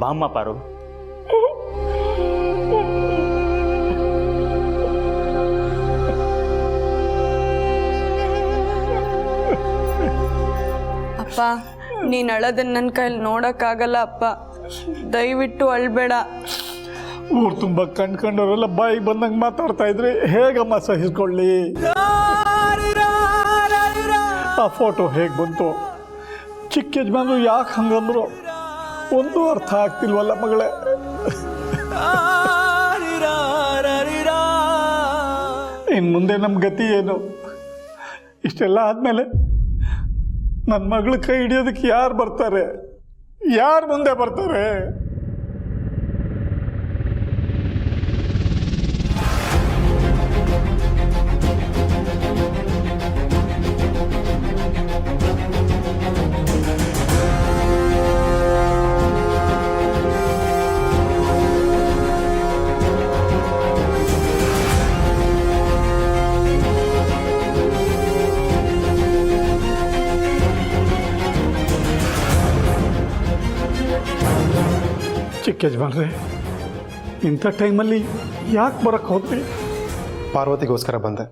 ಬಾಮ್ಮ ಪಾರು. ಅಪ್ಪ, ನೀನು ಅಳೋದನ್ನ ನನ್ನ ಕೈಲಿ ನೋಡೋಕ್ಕಾಗಲ್ಲ ಅಪ್ಪ. ದಯವಿಟ್ಟು ಅಳ್ಬೇಡ. ಊರು ತುಂಬ ಕಂಡ್ಕೊಂಡವರೆಲ್ಲ ಬಾಯಿಗೆ ಬಂದಂಗೆ ಮಾತಾಡ್ತಾ ಇದ್ರೆ ಹೇಗಮ್ಮ ಸಹಿಸ್ಕೊಳ್ಳಿ? ಆ ಫೋಟೋ ಹೇಗೆ ಬಂತು? ಚಿಕ್ಕ ಯಜಮಾನ್ರು ಯಾಕೆ ಹಂಗಂದ್ರು ಒಂದು ಅರ್ಥ ಆಗ್ತಿಲ್ವಲ್ಲ ಮಗಳೇ. ಇನ್ನು ಮುಂದೆ ನಮ್ಮ ಗತಿ ಏನು? ಇಷ್ಟೆಲ್ಲ ಆದಮೇಲೆ ನನ್ನ ಮಗಳ ಕೈ ಹಿಡಿಯೋದಕ್ಕೆ ಯಾರು ಬರ್ತಾರೆ? ಯಾರು ಮುಂದೆ ಬರ್ತಾರೆ? ಚಿಕ್ಕ ಯಜಮಾನ್ರೆ, ಇಂಥ ಟೈಮಲ್ಲಿ ಯಾಕೆ ಬರೋಕ್ಕೆ ಹೋದ್ರಿ? ಪಾರ್ವತಿಗೋಸ್ಕರ ಬಂದೆ.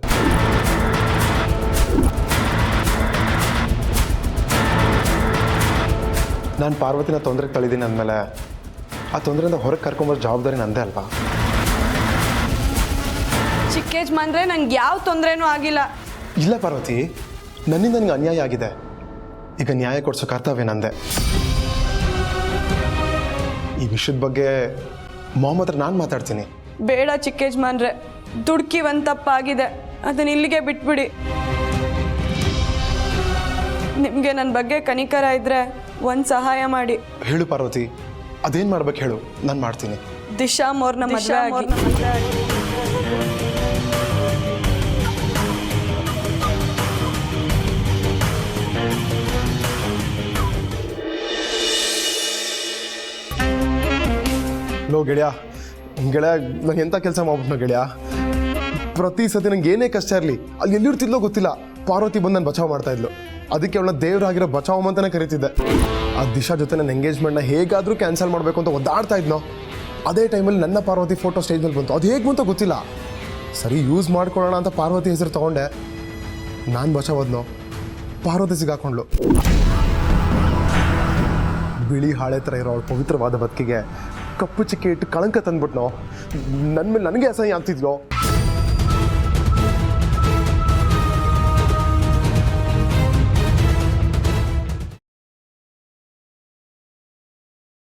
ನಾನು ಪಾರ್ವತಿನ ತೊಂದರೆಗೆ ತಳಿದ್ದೀನಿ ಅಂದಮೇಲೆ ಆ ತೊಂದರೆಯಿಂದ ಹೊರಗೆ ಕರ್ಕೊಂಬರೋ ಜವಾಬ್ದಾರಿ ನಂದೇ ಅಲ್ವಾ? ಚಿಕ್ಕ ಯಜಮಾನ್ರೆ, ನಂಗೆ ಯಾವ ತೊಂದರೆನೂ ಆಗಿಲ್ಲ. ಇಲ್ಲ ಪಾರ್ವತಿ, ನನ್ನಿಂದ ನನಗೆ ಅನ್ಯಾಯ ಆಗಿದೆ. ಈಗ ನ್ಯಾಯ ಕೊಡ್ಸೋ ಕರ್ತವ್ಯ ನಂದೆ. ಈ ವಿಷಯದ ಬಗ್ಗೆ ಮಾಮ್ ಹತ್ರ ನಾನು ಮಾತಾಡ್ತೀನಿ. ಬೇಡ ಚಿಕ್ಕ ಯಜಮಾನ್ರೆ, ದುಡ್ಕಿ ಒಂದು ತಪ್ಪಾಗಿದೆ, ಅದನ್ನ ಇಲ್ಲಿಗೆ ಬಿಟ್ಬಿಡಿ. ನಿಮಗೆ ನನ್ನ ಬಗ್ಗೆ ಕನಿಕರ ಇದ್ರೆ ಒಂದು ಸಹಾಯ ಮಾಡಿ. ಹೇಳು ಪಾರ್ವತಿ, ಅದೇನು ಮಾಡ್ಬೇಕು ಹೇಳು, ನಾನು ಮಾಡ್ತೀನಿ. ದಿಶಾ ಮೋರ್ನ ಮದುವೆ ಆಗಿ. ಲೋ ಗೆಳೆಯ, ನಂಗೆ ಎಂಥ ಕೆಲಸ ಮಾಡ್ಬಿಟ್ನೋ ಗೆಳೆಯ. ಪ್ರತಿ ಸತಿ ನಂಗೆ ಏನೇ ಕಷ್ಟ ಇರಲಿ, ಅಲ್ಲಿ ಎಲ್ಲಿರ್ತಿದ್ಲೋ ಗೊತ್ತಿಲ್ಲ, ಪಾರ್ವತಿ ಬಂದು ನಾನು ಬಚಾವ್ ಮಾಡ್ತಾ ಇದ್ಲು. ಅದಕ್ಕೆ ಅವಳನ್ನ ದೇವರಾಗಿರೋ ಬಚಾವ್ ಅಂತಲೇ ಕರಿತಿದ್ದೆ. ಆ ದಿಶಾ ಜೊತೆ ನನ್ನ ಎಂಗೇಜ್ಮೆಂಟ್ನ ಹೇಗಾದರೂ ಕ್ಯಾನ್ಸಲ್ ಮಾಡಬೇಕು ಅಂತ ಒದ್ದಾಡ್ತಾ ಇದ್ನೋ. ಅದೇ ಟೈಮಲ್ಲಿ ನನ್ನ ಪಾರ್ವತಿ ಫೋಟೋ ಸ್ಟೇಜ್ ಮೇಲೆ ಬಂತು. ಅದು ಹೇಗೆ ಬಂತೋ ಗೊತ್ತಿಲ್ಲ. ಸರಿ ಯೂಸ್ ಮಾಡ್ಕೊಳ್ಳೋಣ ಅಂತ ಪಾರ್ವತಿ ಹೆಸರು ತೊಗೊಂಡೆ. ನಾನು ಬಚಾವದ್ನೋ, ಪಾರ್ವತಿ ಸಿಗಾಕೊಂಡ್ಲು. ಬಿಳಿ ಹಾಳೆ ಥರ ಇರೋ ಅವಳ ಪವಿತ್ರವಾದ ಬದುಕಿಗೆ ಕಪ್ಪು ಚಿಕ್ಕಿ ಇಟ್ಟು ಕಳಂಕ ತಂದ್ಬಿಟ್ನೋ. ನನ್ನ ಮೇಲೆ ನನಗೆ ಅಸಹ್ಯ ಆಗ್ತಿದ್ಯೋ.